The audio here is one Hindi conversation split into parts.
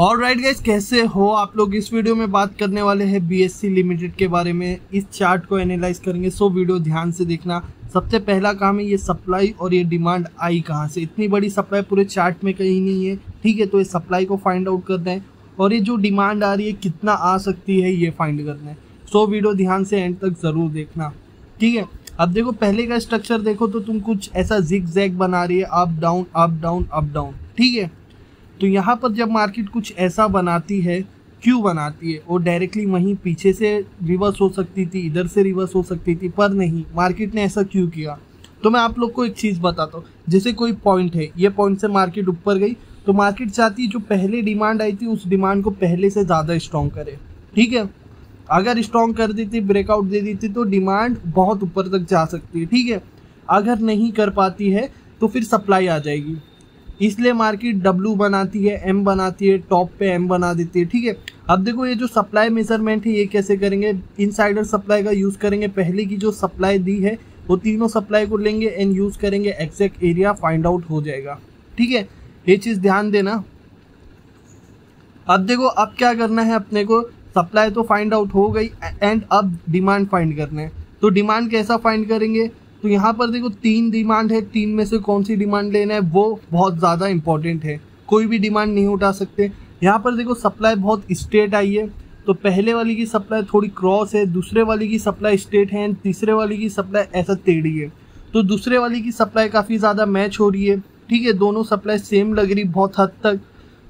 ऑलराइट गाइस, कैसे हो आप लोग। इस वीडियो में बात करने वाले हैं बीएससी लिमिटेड के बारे में। इस चार्ट को एनालाइज करेंगे, सो वीडियो ध्यान से देखना। सबसे पहला काम है ये सप्लाई और ये डिमांड आई कहाँ से। इतनी बड़ी सप्लाई पूरे चार्ट में कहीं नहीं है, ठीक है। तो ये सप्लाई को फाइंड आउट करना है और ये जो डिमांड आ रही है कितना आ सकती है ये फाइंड करना है। सो वीडियो ध्यान से एंड तक ज़रूर देखना, ठीक है। अब देखो पहले का स्ट्रक्चर देखो तो तुम कुछ ऐसा जिग जैग बना रही है, up down up down up down, ठीक है। तो यहाँ पर जब मार्केट कुछ ऐसा बनाती है, क्यों बनाती है, वो डायरेक्टली वहीं पीछे से रिवर्स हो सकती थी, इधर से रिवर्स हो सकती थी, पर नहीं, मार्केट ने ऐसा क्यों किया। तो मैं आप लोग को एक चीज़ बताता हूँ। जैसे कोई पॉइंट है, ये पॉइंट से मार्केट ऊपर गई तो मार्केट चाहती है जो पहले डिमांड आई थी उस डिमांड को पहले से ज़्यादा स्ट्रॉन्ग करे, ठीक है। अगर स्ट्रॉन्ग कर देती, ब्रेकआउट दे देती तो डिमांड बहुत ऊपर तक जा सकती है, ठीक है। अगर नहीं कर पाती है तो फिर सप्लाई आ जाएगी, इसलिए मार्केट W बनाती है, M बनाती है, टॉप पे M बना देती है, ठीक है। अब देखो ये जो सप्लाई मेजरमेंट है ये कैसे करेंगे, इनसाइडर सप्लाई का यूज़ करेंगे। पहले की जो सप्लाई दी है वो तीनों सप्लाई को लेंगे एंड यूज़ करेंगे, एग्जैक्ट एरिया फाइंड आउट हो जाएगा, ठीक है। ये चीज़ ध्यान देना। अब देखो अब क्या करना है अपने को, सप्लाई तो फाइंड आउट हो गई एंड अब डिमांड फाइंड करना है। तो डिमांड कैसा फाइंड करेंगे, तो यहाँ पर देखो 3 डिमांड है, 3 में से कौन सी डिमांड लेना है वो बहुत ज़्यादा इंपॉर्टेंट है। कोई भी डिमांड नहीं उठा सकते। यहाँ पर देखो सप्लाई बहुत स्ट्रेट आई है, तो पहले वाली की सप्लाई थोड़ी क्रॉस है, दूसरे वाली की सप्लाई स्ट्रेट है, तीसरे वाली की सप्लाई ऐसा टेढ़ी है। तो दूसरे वाली की सप्लाई काफ़ी ज़्यादा मैच हो रही है, ठीक है। दोनों सप्लाई सेम लग रही बहुत हद तक।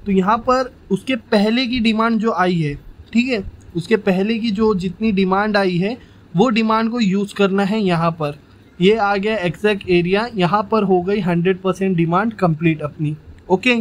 तो यहाँ पर उसके पहले की डिमांड जो आई है, ठीक है, उसके पहले की जो जितनी डिमांड आई है वो डिमांड को यूज़ करना है। यहाँ पर ये आ गया एग्जैक्ट एरिया, यहाँ पर हो गई 100% डिमांड कंप्लीट अपनी, ओके।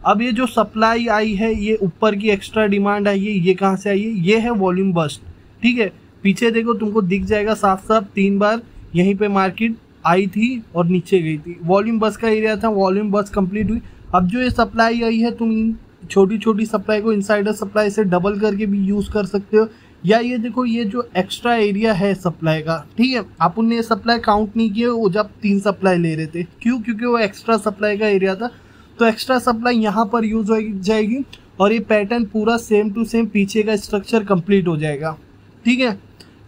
अब ये जो सप्लाई आई है, ये ऊपर की एक्स्ट्रा डिमांड आई है, ये कहाँ से आई है, ये है वॉल्यूम बस्ट, ठीक है। पीछे देखो तुमको दिख जाएगा साफ साफ, 3 बार यहीं पे मार्केट आई थी और नीचे गई थी। वॉल्यूम बस का एरिया था, वॉल्यूम बस कंप्लीट हुई। अब जो ये सप्लाई आई है, तुम छोटी छोटी सप्लाई को इनसाइडर सप्लाई से डबल करके भी यूज़ कर सकते हो, या ये देखो ये जो एक्स्ट्रा एरिया है सप्लाई का, ठीक है। आप उन्हें सप्लाई काउंट नहीं किए वो जब 3 सप्लाई ले रहे थे, क्यों, क्योंकि वो एक्स्ट्रा सप्लाई का एरिया था। तो एक्स्ट्रा सप्लाई यहाँ पर यूज हो जाएगी और ये पैटर्न पूरा सेम टू सेम पीछे का स्ट्रक्चर कंप्लीट हो जाएगा, ठीक है।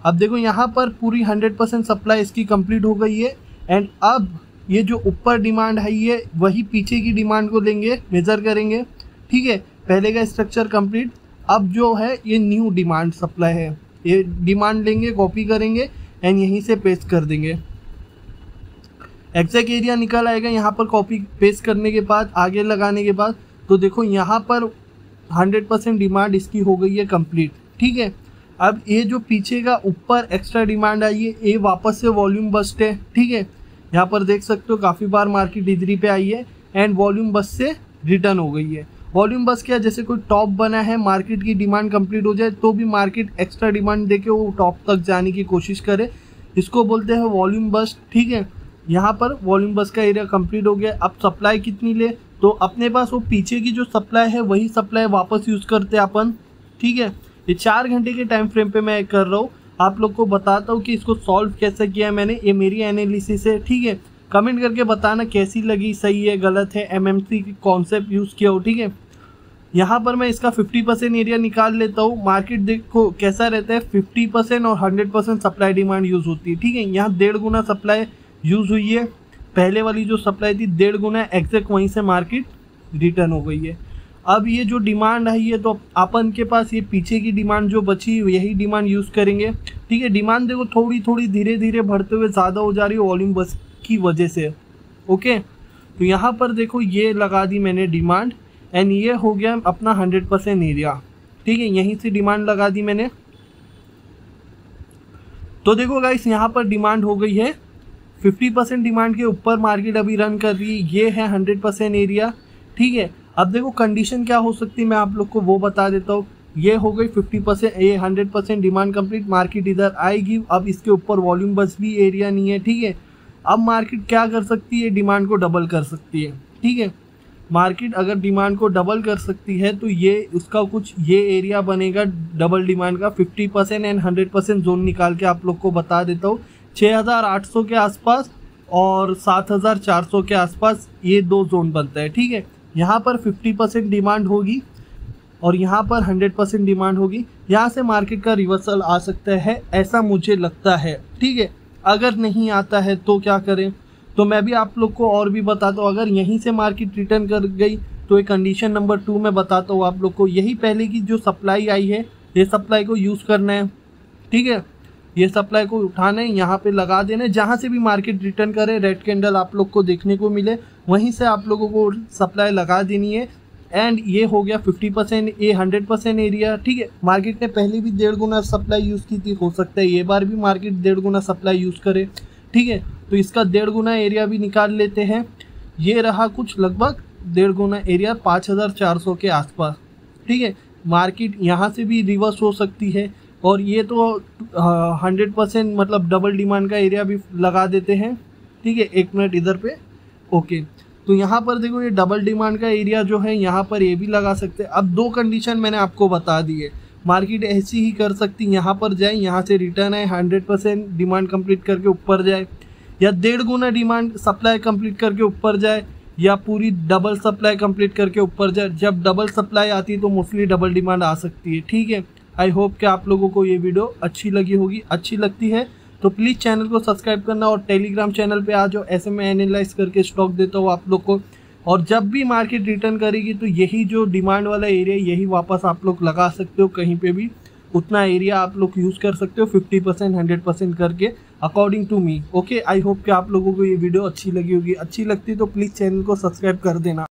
अब देखो यहाँ पर पूरी 100% सप्लाई इसकी कंप्लीट हो गई है एंड अब ये जो ऊपर डिमांड है ये वही पीछे की डिमांड को लेंगे, मेजर करेंगे, ठीक है। पहले का स्ट्रक्चर कंप्लीट, अब जो है ये न्यू डिमांड सप्लाई है, ये डिमांड लेंगे, कॉपी करेंगे एंड यहीं से पेस्ट कर देंगे। एग्जैक्ट एरिया निकल आएगा यहाँ पर कॉपी पेस्ट करने के बाद, आगे लगाने के बाद। तो देखो यहाँ पर 100% डिमांड इसकी हो गई है कंप्लीट, ठीक है। अब ये जो पीछे का ऊपर एक्स्ट्रा डिमांड आई है ये वापस से वॉल्यूम बस्ट है, ठीक है। यहाँ पर देख सकते हो काफ़ी बार मार्केट इधरी पे आई है एंड वॉल्यूम बस्ट से रिटर्न हो गई है। वॉल्यूम बस क्या, जैसे कोई टॉप बना है, मार्केट की डिमांड कंप्लीट हो जाए तो भी मार्केट एक्स्ट्रा डिमांड देके वो टॉप तक जाने की कोशिश करे, इसको बोलते हैं वॉल्यूम बस, ठीक है। यहाँ पर वॉल्यूम बस का एरिया कंप्लीट हो गया। अब सप्लाई कितनी ले, तो अपने पास वो पीछे की जो सप्लाई है वही सप्लाई वापस यूज़ करते हैं अपन, ठीक है। ये 4 घंटे के टाइम फ्रेम पे मैं कर रहा हूँ, आप लोग को बताता हूँ कि इसको सॉल्व कैसे किया मैंने, ये मेरी एनालिसिस है, ठीक है। कमेंट करके बताना कैसी लगी, सही है गलत है, MMC की कॉन्सेप्ट यूज़ किया हो, ठीक है। यहाँ पर मैं इसका 50% एरिया निकाल लेता हूँ। मार्केट देखो कैसा रहता है, 50% और 100% सप्लाई डिमांड यूज़ होती है, ठीक है। यहाँ 1.5 गुना सप्लाई यूज़ हुई है, पहले वाली जो सप्लाई थी 1.5 गुना, एग्जैक्ट वहीं से मार्केट रिटर्न हो गई है। अब ये जो डिमांड आई है तो अपन के पास ये पीछे की डिमांड जो बची यही डिमांड यूज़ करेंगे, ठीक है। डिमांड देखो थोड़ी थोड़ी धीरे धीरे बढ़ते हुए ज़्यादा हो जा रही है वॉल्यूम बस की वजह से, ओके। तो यहाँ पर देखो ये लगा दी मैंने डिमांड एंड ये हो गया अपना 100% एरिया, ठीक है। यहीं से डिमांड लगा दी मैंने। तो देखो गाइस यहाँ पर डिमांड हो गई है 50% डिमांड के ऊपर मार्केट अभी रन कर रही है, ये है 100% एरिया, ठीक है। अब देखो कंडीशन क्या हो सकती है मैं आप लोग को वो बता देता हूँ। ये हो गई 50%, ये 100% डिमांड कंप्लीट, मार्केट इधर आएगी। अब इसके ऊपर वॉल्यूम बस भी एरिया नहीं है, ठीक है। अब मार्केट क्या कर सकती है, डिमांड को डबल कर सकती है, ठीक है। मार्केट अगर डिमांड को डबल कर सकती है तो ये उसका कुछ ये एरिया बनेगा डबल डिमांड का। 50% एंड 100% जोन निकाल के आप लोग को बता देता हूँ, 6800 के आसपास और 7400 के आसपास ये 2 जोन बनता है, ठीक है। यहाँ पर 50% डिमांड होगी और यहाँ पर 100% डिमांड होगी, यहाँ से मार्केट का रिवर्सल आ सकता है, ऐसा मुझे लगता है। ठीक है, अगर नहीं आता है तो क्या करें, तो मैं भी आप लोग को और भी बताता हूँ। अगर यहीं से मार्केट रिटर्न कर गई तो एक कंडीशन नंबर 2 में बताता हूँ आप लोग को। यही पहले की जो सप्लाई आई है, ये सप्लाई को यूज़ करना है। ठीक है, ये सप्लाई को उठाना है, यहाँ पे लगा देना है। जहाँ से भी मार्केट रिटर्न करे, रेड कैंडल आप लोग को देखने को मिले, वहीं से आप लोगों को सप्लाई लगा देनी है। एंड ये हो गया 50%, ये 100% एरिया। ठीक है, मार्केट ने पहले भी 1.5 गुना सप्लाई यूज़ की थी, हो सकता है ये बार भी मार्केट 1.5 गुना सप्लाई यूज़ करे। ठीक है, तो इसका 1.5 गुना एरिया भी निकाल लेते हैं। ये रहा कुछ लगभग 1.5 गुना एरिया 5400 के आसपास। ठीक है, मार्केट यहाँ से भी रिवर्स हो सकती है, और ये तो 100% मतलब डबल डिमांड का एरिया भी लगा देते हैं। ठीक है, 1 मिनट इधर पे। ओके, तो यहाँ पर देखो ये डबल डिमांड का एरिया जो है, यहाँ पर ये भी लगा सकते हैं। अब 2 कंडीशन मैंने आपको बता दी है। मार्केट ऐसी ही कर सकती, यहाँ पर जाए, यहाँ से रिटर्न आए, 100% डिमांड कंप्लीट करके ऊपर जाए, या 1.5 गुना डिमांड सप्लाई कंप्लीट करके ऊपर जाए, या पूरी डबल सप्लाई कंप्लीट करके ऊपर जाए। जब डबल सप्लाई आती है तो मोस्टली डबल डिमांड आ सकती है। ठीक है, आई होप कि आप लोगों को ये वीडियो अच्छी लगी होगी। अच्छी लगती है तो प्लीज़ चैनल को सब्सक्राइब करना, और टेलीग्राम चैनल पे आ जाओ, ऐसे मैं एनालाइज करके स्टॉक देता हूँ आप लोग को। और जब भी मार्केट रिटर्न करेगी तो यही जो डिमांड वाला एरिया, यही वापस आप लोग लगा सकते हो कहीं पे भी। उतना एरिया आप लोग यूज़ कर सकते हो 50% 100% करके, according to me. Okay, I hope कि आप लोगों को ये वीडियो अच्छी लगी होगी। अच्छी लगती तो प्लीज़ चैनल को सब्सक्राइब कर देना।